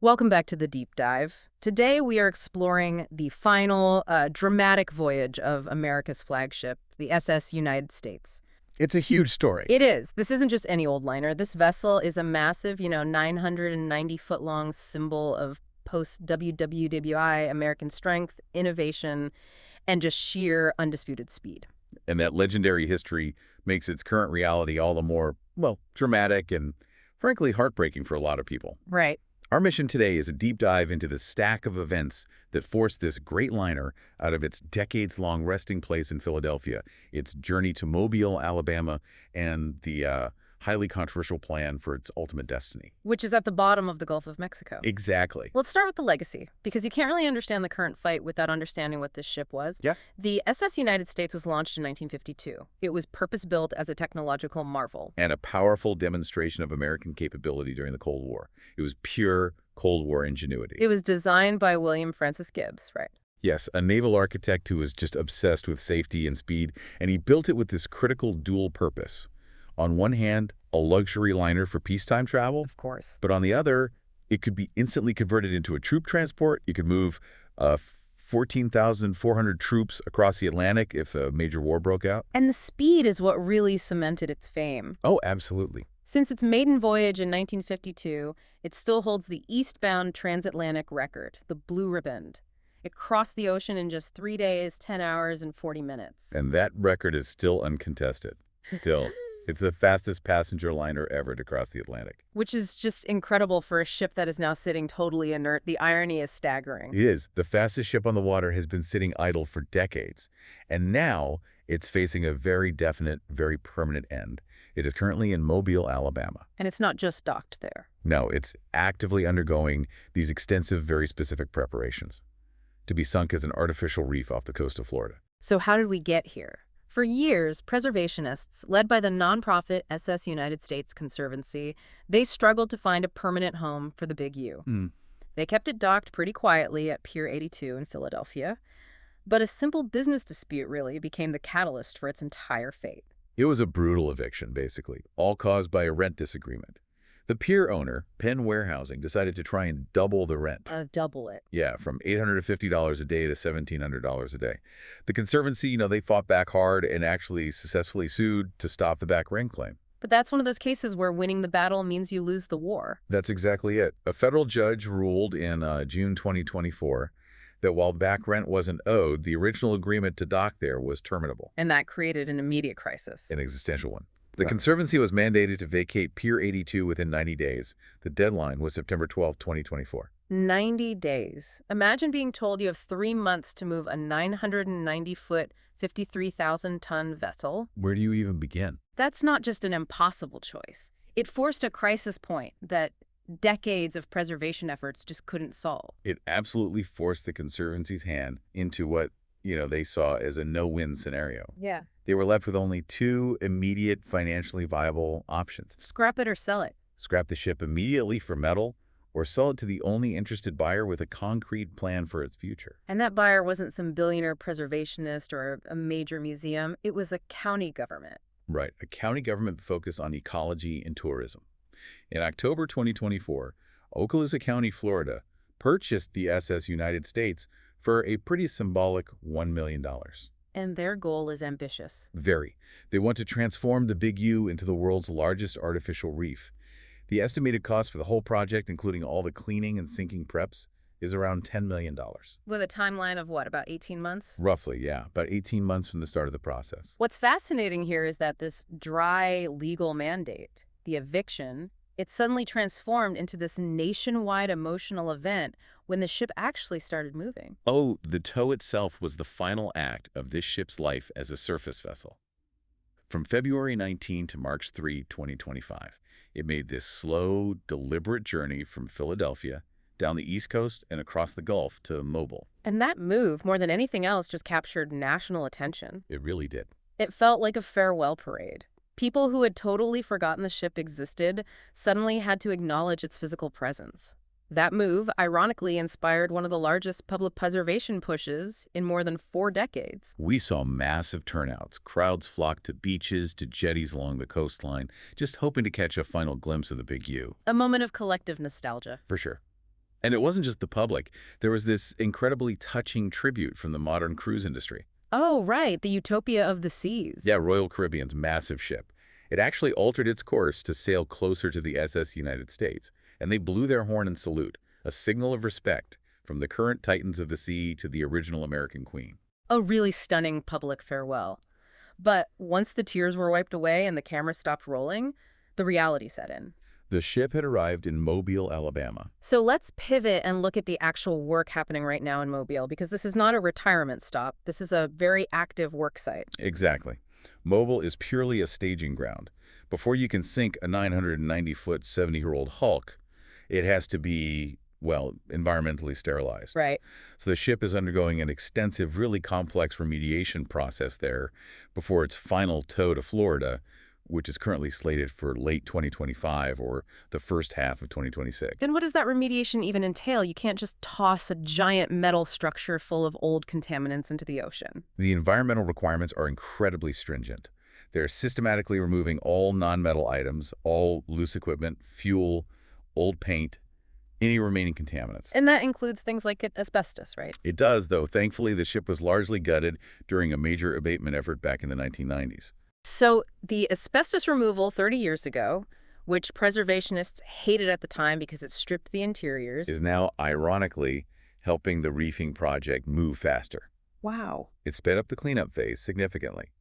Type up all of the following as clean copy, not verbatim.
Welcome back to the Deep Dive. Today we are exploring the final dramatic voyage of America's flagship, the SS United States. It's a huge story. It is. This isn't just any old liner. This vessel is a massive, 990-foot-long symbol of post-WWWI American strength, innovation, and just sheer undisputed speed. And that legendary history makes its current reality all the more, well, dramatic and, frankly, heartbreaking for a lot of people. Right. Our mission today is a deep dive into the stack of events that forced this great liner out of its decades-long resting place in Philadelphia, its journey to Mobile, Alabama, and the highly controversial plan for its ultimate destiny. Which is at the bottom of the Gulf of Mexico. Exactly. Let's start with the legacy, because you can't really understand the current fight without understanding what this ship was. Yeah. The SS United States was launched in 1952. It was purpose-built as a technological marvel. And a powerful demonstration of American capability during the Cold War. It was pure Cold War ingenuity. It was designed by William Francis Gibbs, right? Yes, a naval architect who was just obsessed with safety and speed, and he built it with this critical dual purpose. On one hand, a luxury liner for peacetime travel. Of course. But on the other, it could be instantly converted into a troop transport. You could move 14,400 troops across the Atlantic if a major war broke out. And the speed is what really cemented its fame. Oh, absolutely. Since its maiden voyage in 1952, it still holds the eastbound transatlantic record, the Blue Riband. It crossed the ocean in just 3 days, 10 hours, and 40 minutes. And that record is still uncontested. Still. It's the fastest passenger liner ever to cross the Atlantic. Which is just incredible for a ship that is now sitting totally inert. The irony is staggering. It is. The fastest ship on the water has been sitting idle for decades. And now it's facing a very definite, very permanent end. It is currently in Mobile, Alabama. And it's not just docked there. No, it's actively undergoing these extensive, very specific preparations to be sunk as an artificial reef off the coast of Florida. So how did we get here? For years, preservationists, led by the nonprofit SS United States Conservancy, they struggled to find a permanent home for the Big U. They kept it docked pretty quietly at Pier 82 in Philadelphia, but a simple business dispute really became the catalyst for its entire fate. It was a brutal eviction, basically, all caused by a rent disagreement. The pier owner, Penn Warehousing, decided to try and double the rent. Double it. Yeah, from $850 a day to $1,700 a day. The Conservancy, they fought back hard and actually successfully sued to stop the back rent claim. But that's one of those cases where winning the battle means you lose the war. That's exactly it. A federal judge ruled in June 2024 that while back rent wasn't owed, the original agreement to dock there was terminable. And that created an immediate crisis. An existential one. The Conservancy was mandated to vacate Pier 82 within 90 days. The deadline was September 12, 2024. 90 days. Imagine being told you have 3 months to move a 990-foot, 53,000-ton vessel. Where do you even begin? That's not just an impossible choice. It forced a crisis point that decades of preservation efforts just couldn't solve. It absolutely forced the Conservancy's hand into what, they saw as a no-win scenario. Yeah. They were left with only two immediate financially viable options. Scrap it or sell it. Scrap the ship immediately for metal, or sell it to the only interested buyer with a concrete plan for its future. And that buyer wasn't some billionaire preservationist or a major museum. It was a county government. Right, a county government focused on ecology and tourism. In October 2024, Okaloosa County, Florida, purchased the SS United States for a pretty symbolic $1 million. And their goal is ambitious. Very. They want to transform the Big U into the world's largest artificial reef. The estimated cost for the whole project, including all the cleaning and sinking preps, is around $10 million. With a timeline of what, about 18 months? Roughly, yeah. About 18 months from the start of the process. What's fascinating here is that this dry legal mandate, the eviction, it suddenly transformed into this nationwide emotional event when the ship actually started moving. Oh, the tow itself was the final act of this ship's life as a surface vessel. From February 19 to March 3, 2025, it made this slow, deliberate journey from Philadelphia down the East Coast and across the Gulf to Mobile. And that move, more than anything else, just captured national attention. It really did. It felt like a farewell parade. People who had totally forgotten the ship existed suddenly had to acknowledge its physical presence. That move, ironically, inspired one of the largest public preservation pushes in more than 4 decades. We saw massive turnouts. Crowds flocked to beaches, to jetties along the coastline, just hoping to catch a final glimpse of the Big U. A moment of collective nostalgia. For sure. And it wasn't just the public. There was this incredibly touching tribute from the modern cruise industry. Oh, right, the Utopia of the Seas. Yeah, Royal Caribbean's massive ship. It actually altered its course to sail closer to the SS United States, and they blew their horn in salute, a signal of respect from the current titans of the sea to the original American queen. A really stunning public farewell. But once the tears were wiped away and the camera stopped rolling, the reality set in. The ship had arrived in Mobile, Alabama. So let's pivot and look at the actual work happening right now in Mobile, because this is not a retirement stop. This is a very active work site. Exactly. Mobile is purely a staging ground. Before you can sink a 990-foot, 70-year-old hulk, it has to be, well, environmentally sterilized. Right. So the ship is undergoing an extensive, really complex remediation process there before its final tow to Florida, which is currently slated for late 2025 or the first half of 2026. And what does that remediation even entail? You can't just toss a giant metal structure full of old contaminants into the ocean. The environmental requirements are incredibly stringent. They're systematically removing all non-metal items, all loose equipment, fuel, old paint, any remaining contaminants. And that includes things like asbestos, right? It does, though. Thankfully, the ship was largely gutted during a major abatement effort back in the 1990s. So the asbestos removal 30 years ago, which preservationists hated at the time because it stripped the interiors, Is now, ironically, helping the reefing project move faster. wow. It sped up the cleanup phase significantly,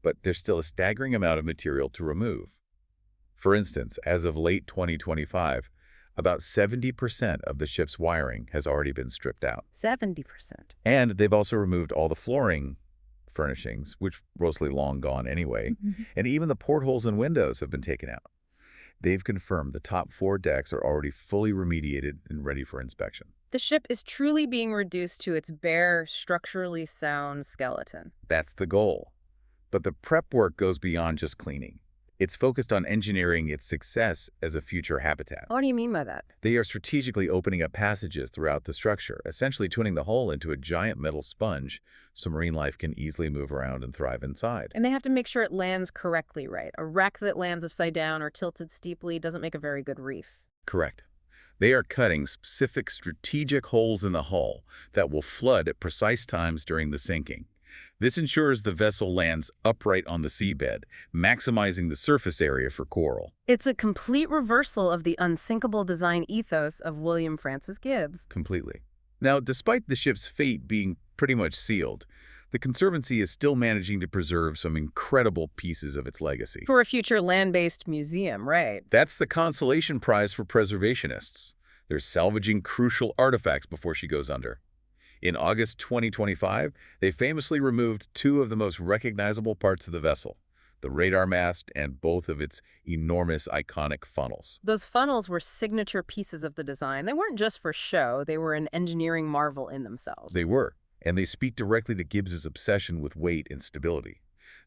but there's still a staggering amount of material to remove. For instance, as of late 2025, about 70% of the ship's wiring has already been stripped out. 70%. And they've also removed all the flooring furnishings, which were mostly long gone anyway, and even the portholes and windows have been taken out. They've confirmed the top 4 decks are already fully remediated and ready for inspection. The ship is truly being reduced to its bare, structurally sound skeleton. That's the goal. But the prep work goes beyond just cleaning. It's focused on engineering its success as a future habitat. What do you mean by that? They are strategically opening up passages throughout the structure, essentially tuning the hull into a giant metal sponge so marine life can easily move around and thrive inside. And they have to make sure it lands correctly, right? A wreck that lands upside down or tilted steeply doesn't make a very good reef. Correct. They are cutting specific strategic holes in the hull that will flood at precise times during the sinking. This ensures the vessel lands upright on the seabed, maximizing the surface area for coral. It's a complete reversal of the unsinkable design ethos of William Francis Gibbs. Completely. Now, despite the ship's fate being pretty much sealed, the Conservancy is still managing to preserve some incredible pieces of its legacy. For a future land-based museum, right? That's the consolation prize for preservationists. They're salvaging crucial artifacts before she goes under. In August 2025, they famously removed 2 of the most recognizable parts of the vessel, the radar mast and both of its enormous iconic funnels. Those funnels were signature pieces of the design. They weren't just for show. They were an engineering marvel in themselves. They were, and they speak directly to Gibbs's obsession with weight and stability.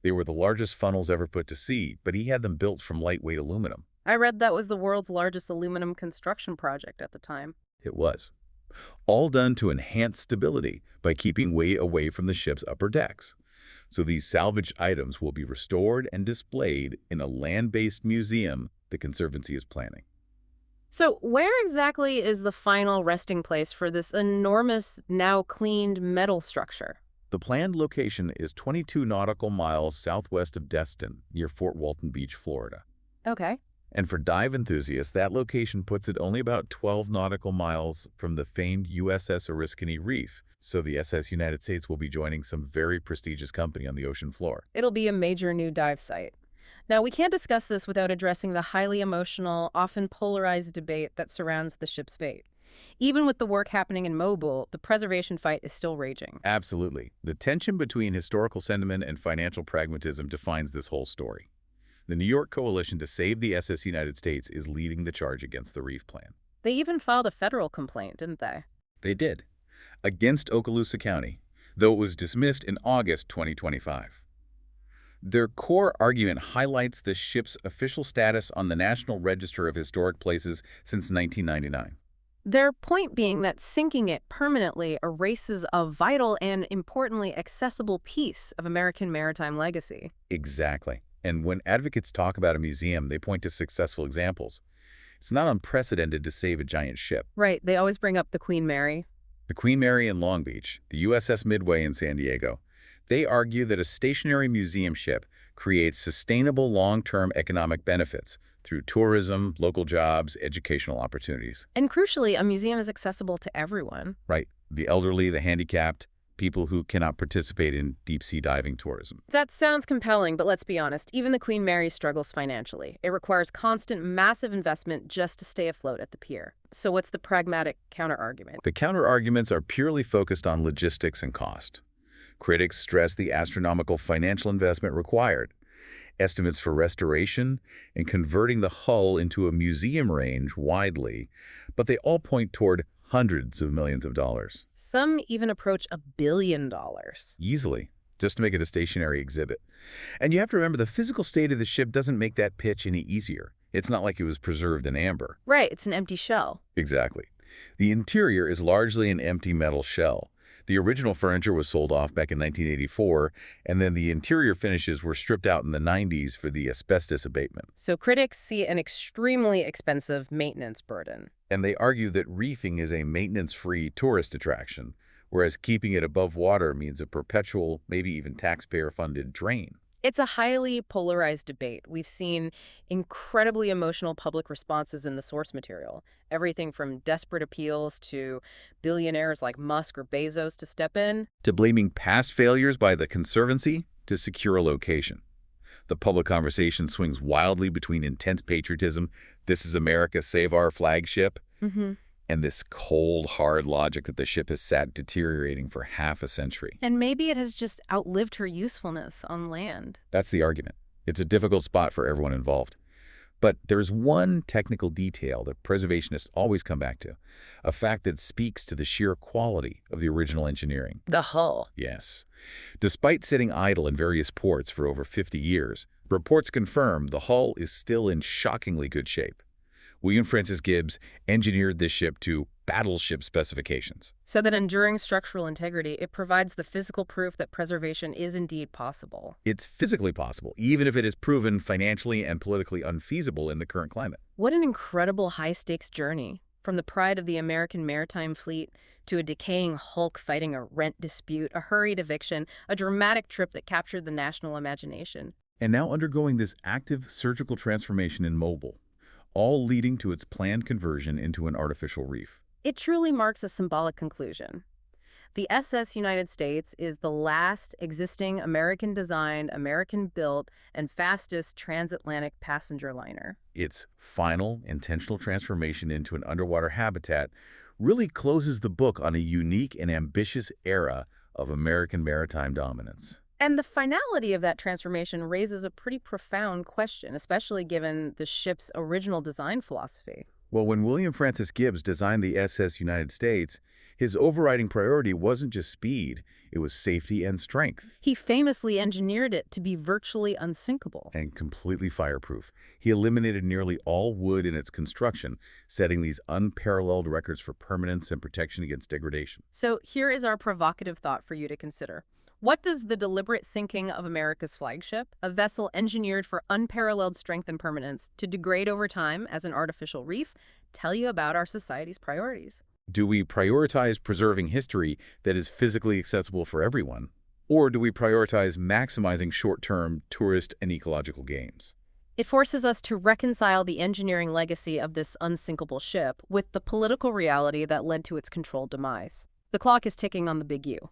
They were the largest funnels ever put to sea, but he had them built from lightweight aluminum. I read that was the world's largest aluminum construction project at the time. It was. All done to enhance stability by keeping weight away from the ship's upper decks. So these salvaged items will be restored and displayed in a land-based museum the Conservancy is planning. So where exactly is the final resting place for this enormous, now cleaned metal structure? The planned location is 22 nautical miles southwest of Destin, near Fort Walton Beach, Florida. Okay. And for dive enthusiasts, that location puts it only about 12 nautical miles from the famed USS Oriskany Reef, so the SS United States will be joining some very prestigious company on the ocean floor. It'll be a major new dive site. Now, we can't discuss this without addressing the highly emotional, often polarized debate that surrounds the ship's fate. Even with the work happening in Mobile, the preservation fight is still raging. Absolutely. The tension between historical sentiment and financial pragmatism defines this whole story. The New York Coalition to Save the SS United States is leading the charge against the Reef plan. They even filed a federal complaint, didn't they? They did, against Okaloosa County, though it was dismissed in August 2025. Their core argument highlights the ship's official status on the National Register of Historic Places since 1999. Their point being that sinking it permanently erases a vital and, importantly, accessible piece of American maritime legacy. Exactly. And when advocates talk about a museum, they point to successful examples. It's not unprecedented to save a giant ship. Right, they always bring up the Queen Mary. The Queen Mary in Long Beach, the USS Midway in San Diego, they argue that a stationary museum ship creates sustainable long-term economic benefits through tourism, local jobs, educational opportunities. And crucially, a museum is accessible to everyone. Right. The elderly, the handicapped, people who cannot participate in deep-sea diving tourism. That sounds compelling, but let's be honest, even the Queen Mary struggles financially. It requires constant, massive investment just to stay afloat at the pier. So what's the pragmatic counterargument? The counterarguments are purely focused on logistics and cost. Critics stress the astronomical financial investment required, estimates for restoration, and converting the hull into a museum range widely, but they all point toward hundreds of millions of dollars. Some even approach $1 billion. Easily, just to make it a stationary exhibit. And you have to remember the physical state of the ship doesn't make that pitch any easier. It's not like it was preserved in amber. Right, it's an empty shell. Exactly. The interior is largely an empty metal shell. The original furniture was sold off back in 1984, and then the interior finishes were stripped out in the 90s for the asbestos abatement. So critics see an extremely expensive maintenance burden. And they argue that reefing is a maintenance-free tourist attraction, whereas keeping it above water means a perpetual, maybe even taxpayer-funded drain. It's a highly polarized debate. We've seen incredibly emotional public responses in the source material. Everything from desperate appeals to billionaires like Musk or Bezos to step in. To blaming past failures by the Conservancy to secure a location. The public conversation swings wildly between intense patriotism, this is America, save our flagship, and this cold, hard logic that the ship has sat deteriorating for half a century. And maybe it has just outlived her usefulness on land. That's the argument. It's a difficult spot for everyone involved. But there's one technical detail that preservationists always come back to, a fact that speaks to the sheer quality of the original engineering. The hull. Yes. Despite sitting idle in various ports for over 50 years, reports confirm the hull is still in shockingly good shape. William Francis Gibbs engineered this ship to battleship specifications. So that enduring structural integrity, it provides the physical proof that preservation is indeed possible. It's physically possible, even if it is proven financially and politically unfeasible in the current climate. What an incredible high-stakes journey. From the pride of the American maritime fleet to a decaying hulk fighting a rent dispute, a hurried eviction, a dramatic trip that captured the national imagination. And now undergoing this active surgical transformation in Mobile, all leading to its planned conversion into an artificial reef. It truly marks a symbolic conclusion. The SS United States is the last existing American-designed, American-built, and fastest transatlantic passenger liner. Its final, intentional transformation into an underwater habitat really closes the book on a unique and ambitious era of American maritime dominance. And the finality of that transformation raises a pretty profound question, especially given the ship's original design philosophy. Well, when William Francis Gibbs designed the SS United States, his overriding priority wasn't just speed, it was safety and strength. He famously engineered it to be virtually unsinkable. And completely fireproof. He eliminated nearly all wood in its construction, setting these unparalleled records for permanence and protection against degradation. So here is our provocative thought for you to consider. What does the deliberate sinking of America's flagship, a vessel engineered for unparalleled strength and permanence, to degrade over time as an artificial reef, tell you about our society's priorities? Do we prioritize preserving history that is physically accessible for everyone? Or do we prioritize maximizing short-term tourist and ecological gains? It forces us to reconcile the engineering legacy of this unsinkable ship with the political reality that led to its controlled demise. The clock is ticking on the Big U.